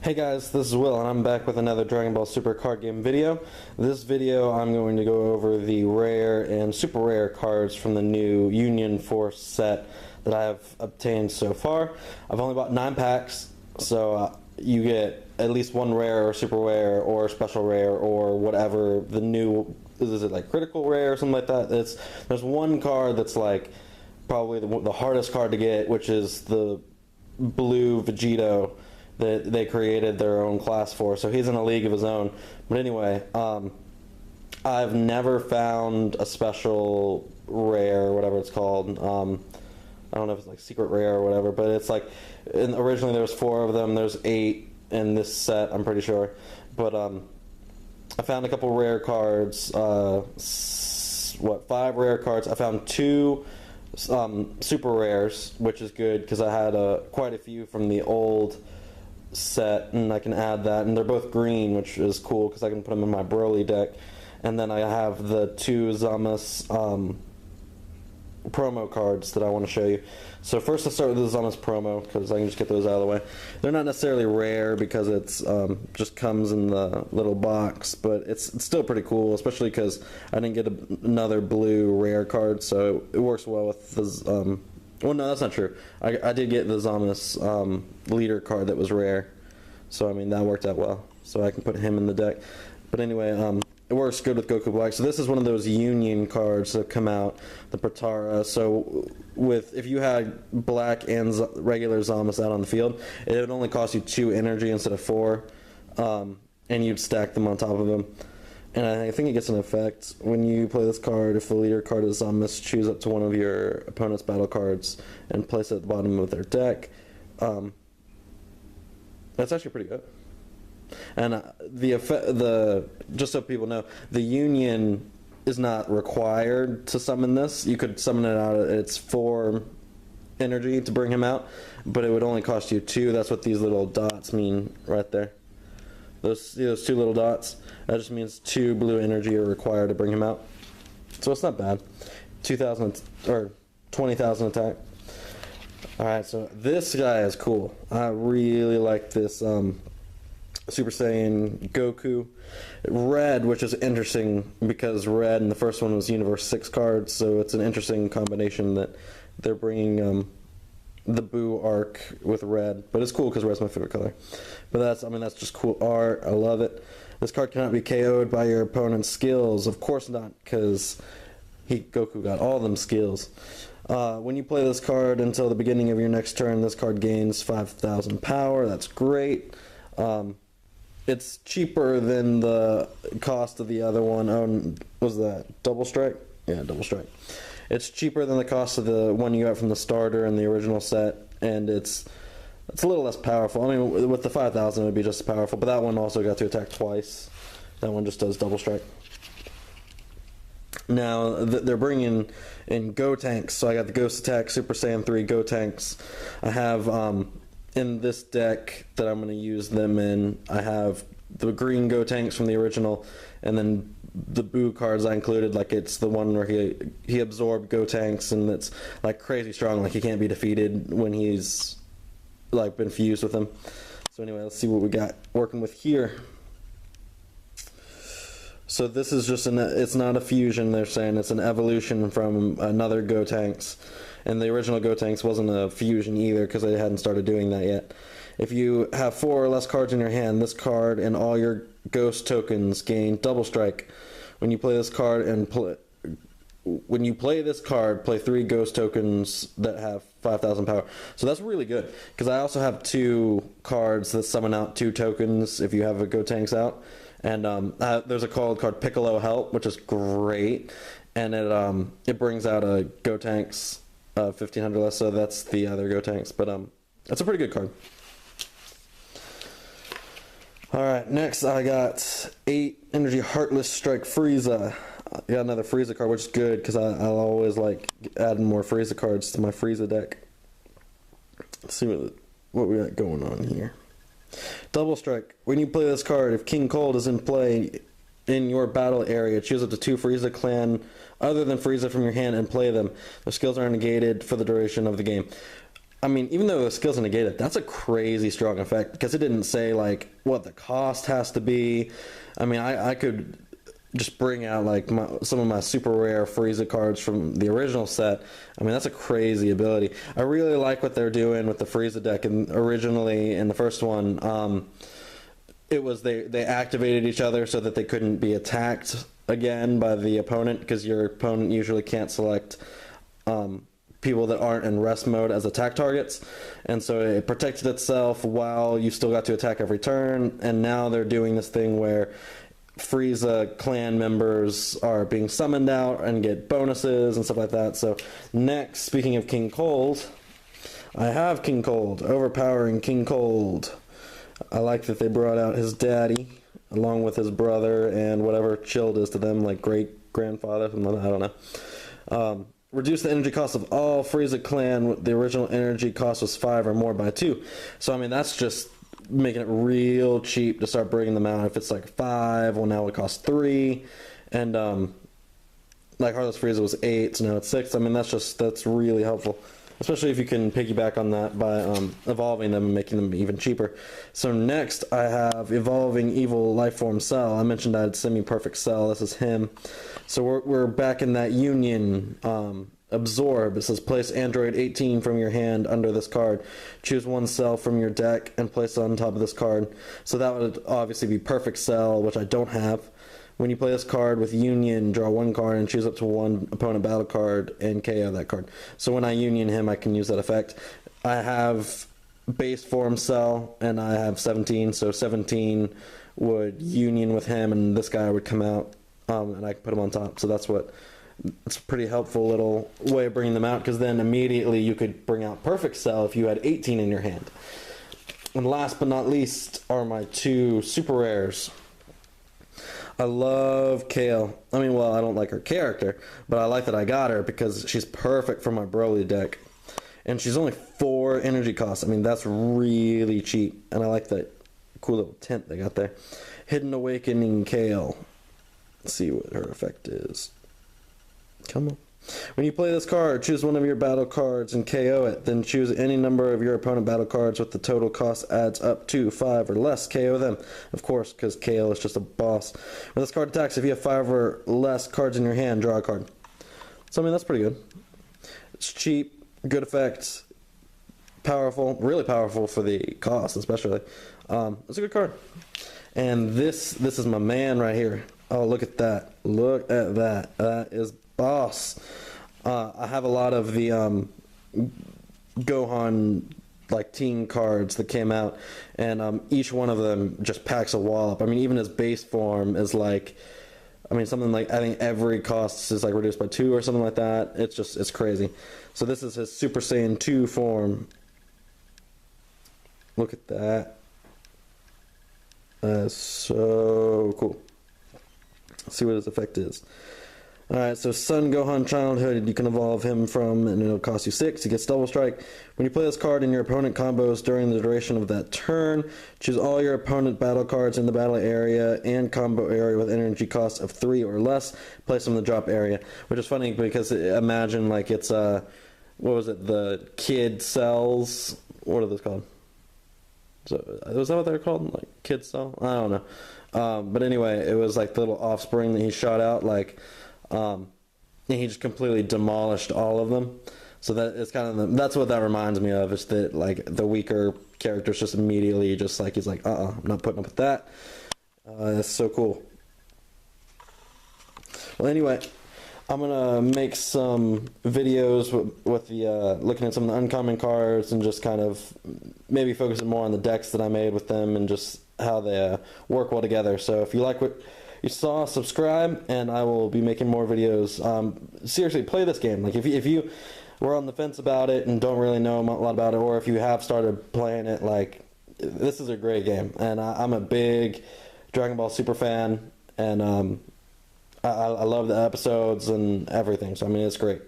Hey guys, this is Will, and I'm back with another Dragon Ball Super card game video. This video, I'm going to go over the rare and super rare cards from the new Union Force set that I have obtained so far. I've only bought 9 packs, so you get at least one rare or super rare or special rare or whatever the new, is it like critical rare or something like that? There's one card that's like probably the hardest card to get, which is the blue Vegito that they created their own class for, so he's in a league of his own. But anyway, I've never found a special rare, or whatever it's called. I don't know if it's like secret rare or whatever, but it's like, originally there was 4 of them, there's 8 in this set, I'm pretty sure. But I found a couple rare cards, 5 rare cards. I found 2 super rares, which is good because I had quite a few from the old set, and I can add that, and they're both green, which is cool because I can put them in my Broly deck. And then I have the 2 Zamasu promo cards that I want to show you. So first I'll start with the Zamasu promo because I can just get those out of the way. They're not necessarily rare because it's just comes in the little box, but it's still pretty cool, especially because I didn't get another blue rare card, so it works well with the well, no, that's not true. I did get the Zamasu leader card that was rare, so I mean that worked out well. So I can put him in the deck. But anyway, it works good with Goku Black. So this is one of those Union cards that come out, the Protara. So if you had Black and regular Zamasu out on the field, it would only cost you 2 energy instead of 4, and you'd stack them on top of them. And I think it gets an effect when you play this card. If the leader card is Zamasu, choose up to one of your opponent's battle cards and place it at the bottom of their deck. That's actually pretty good. And just so people know, the Union is not required to summon this. You could summon it out at its 4 energy to bring him out, but it would only cost you 2. That's what these little dots mean right there. Those 2 little dots, that just means 2 blue energy are required to bring him out. So it's not bad. 2,000 or 20,000 attack. Alright, so this guy is cool. I really like this Super Saiyan Goku. Red, which is interesting because red in the first one was Universe 6 cards, so it's an interesting combination that they're bringing the Boo arc with red, but it's cool because red's my favorite color. But that's just cool art. I love it. This card cannot be KO'd by your opponent's skills. Of course not, because Goku got all them skills. When you play this card until the beginning of your next turn, this card gains 5,000 power. That's great. It's cheaper than the cost of the other one. Oh, was that Double Strike? Yeah, Double Strike. It's cheaper than the cost of the one you got from the starter in the original set, and it's a little less powerful. I mean, with the 5,000 it would be just as powerful, but that one also got to attack twice. That one just does Double Strike. Now, they're bringing in Gotenks, so I got the Ghost Attack Super Saiyan 3 Gotenks. I have, in this deck that I'm going to use them in, I have the green Gotenks from the original, and then the Boo cards I included, like it's the one where he absorbed Gotenks, and it's like crazy strong, like he can't be defeated when he's like been fused with him. So anyway, let's see what we got working with here. So this is just it's not a fusion, they're saying it's an evolution from another Gotenks, and the original Gotenks wasn't a fusion either because they hadn't started doing that yet. If you have 4 or less cards in your hand, this card and all your ghost tokens gain Double Strike. When you play this card play 3 ghost tokens that have 5,000 power. So that's really good because I also have 2 cards that summon out 2 tokens if you have a Gotenks out. And there's a card Piccolo Help, which is great, and it brings out a Gotenks 1,500 less, so that's the other Gotenks. But that's a pretty good card. Alright, next I got 8 Energy Heartless Strike Frieza. I got another Frieza card, which is good because I always like adding more Frieza cards to my Frieza deck. Let's see what we got going on here. Double Strike. When you play this card, if King Cold is in play in your battle area, choose up to 2 Frieza clan other than Frieza from your hand and play them. Their skills are negated for the duration of the game. I mean, even though the skills are negated, that's a crazy strong effect because it didn't say like what the cost has to be. I mean, I could just bring out like some of my super rare Frieza cards from the original set. I mean, that's a crazy ability. I really like what they're doing with the Frieza deck. And originally in the first one, it was they activated each other so that they couldn't be attacked again by the opponent, because your opponent usually can't select people that aren't in rest mode as attack targets, and so it protected itself while you still got to attack every turn. And now they're doing this thing where Frieza clan members are being summoned out and get bonuses and stuff like that. So next, speaking of King Cold, I have King Cold, Overpowering King Cold. I like that they brought out his daddy along with his brother and whatever chilled is to them, like great grandfather, I don't know. Reduce the energy cost of all Frieza clan. The original energy cost was 5 or more by 2. So I mean, that's just making it real cheap to start bringing them out. If it's like 5, well, now it costs 3, and like Heartless Frieza was 8, so now it's 6. I mean, that's really helpful, especially if you can piggyback on that by evolving them and making them even cheaper. So next, I have Evolving Evil Lifeform Cell. I mentioned I had Semi-Perfect Cell. This is him. So we're back in that Union Absorb. It says place Android 18 from your hand under this card. Choose one cell from your deck and place it on top of this card. So that would obviously be Perfect Cell, which I don't have. When you play this card with Union, draw one card and choose up to one opponent battle card and KO that card. So when I Union him, I can use that effect. I have base form Cell, and I have 17, so 17 would Union with him, and this guy would come out, and I can put him on top. So it's a pretty helpful little way of bringing them out, because then immediately you could bring out Perfect Cell if you had 18 in your hand. And last but not least are my 2 super rares. I love Kale. I mean, well, I don't like her character, but I like that I got her because she's perfect for my Broly deck. And she's only 4 energy costs. I mean, that's really cheap. And I like that cool little tint they got there. Hidden Awakening Kale. Let's see what her effect is. Come on. When you play this card, choose one of your battle cards and KO it. Then choose any number of your opponent battle cards with the total cost adds up to 5 or less. KO them. Of course, because Kale is just a boss. When this card attacks, if you have 5 or less cards in your hand, draw a card. So, I mean, that's pretty good. It's cheap, good effect, powerful, really powerful for the cost, especially. It's a good card. And this is my man right here. Oh, look at that. Look at that. That is boss. I have a lot of the Gohan like teen cards that came out, and each one of them just packs a wallop. I mean, even his base form is like, I mean, something like, I think every cost is like reduced by 2 or something like that. It's crazy. So this is his Super Saiyan 2 form. Look at that. That is so cool. Let's see what his effect is. Alright, so Son Gohan Childhood, you can evolve him from, and it'll cost you 6. He gets Double Strike. When you play this card in your opponent combos during the duration of that turn, choose all your opponent battle cards in the battle area and combo area with energy cost of 3 or less. Place them in the drop area. Which is funny because imagine like it's, what was it, the kid cells? What are those called? So, was that what they're called? Like kid cell? I don't know. But anyway, it was like the little offspring that he shot out, like, and he just completely demolished all of them. So that it's kind of that's what that reminds me of. Is that like the weaker characters just immediately just like he's like, I'm not putting up with that. That's so cool. Well, anyway, I'm gonna make some videos with the looking at some of the uncommon cards and just kind of maybe focusing more on the decks that I made with them and just how they work well together. So if you like what you saw, subscribe, and I will be making more videos. Seriously, play this game. Like if you were on the fence about it and don't really know a lot about it, or if you have started playing it, like this is a great game. And I'm a big Dragon Ball Super fan, and I love the episodes and everything. So I mean, it's great.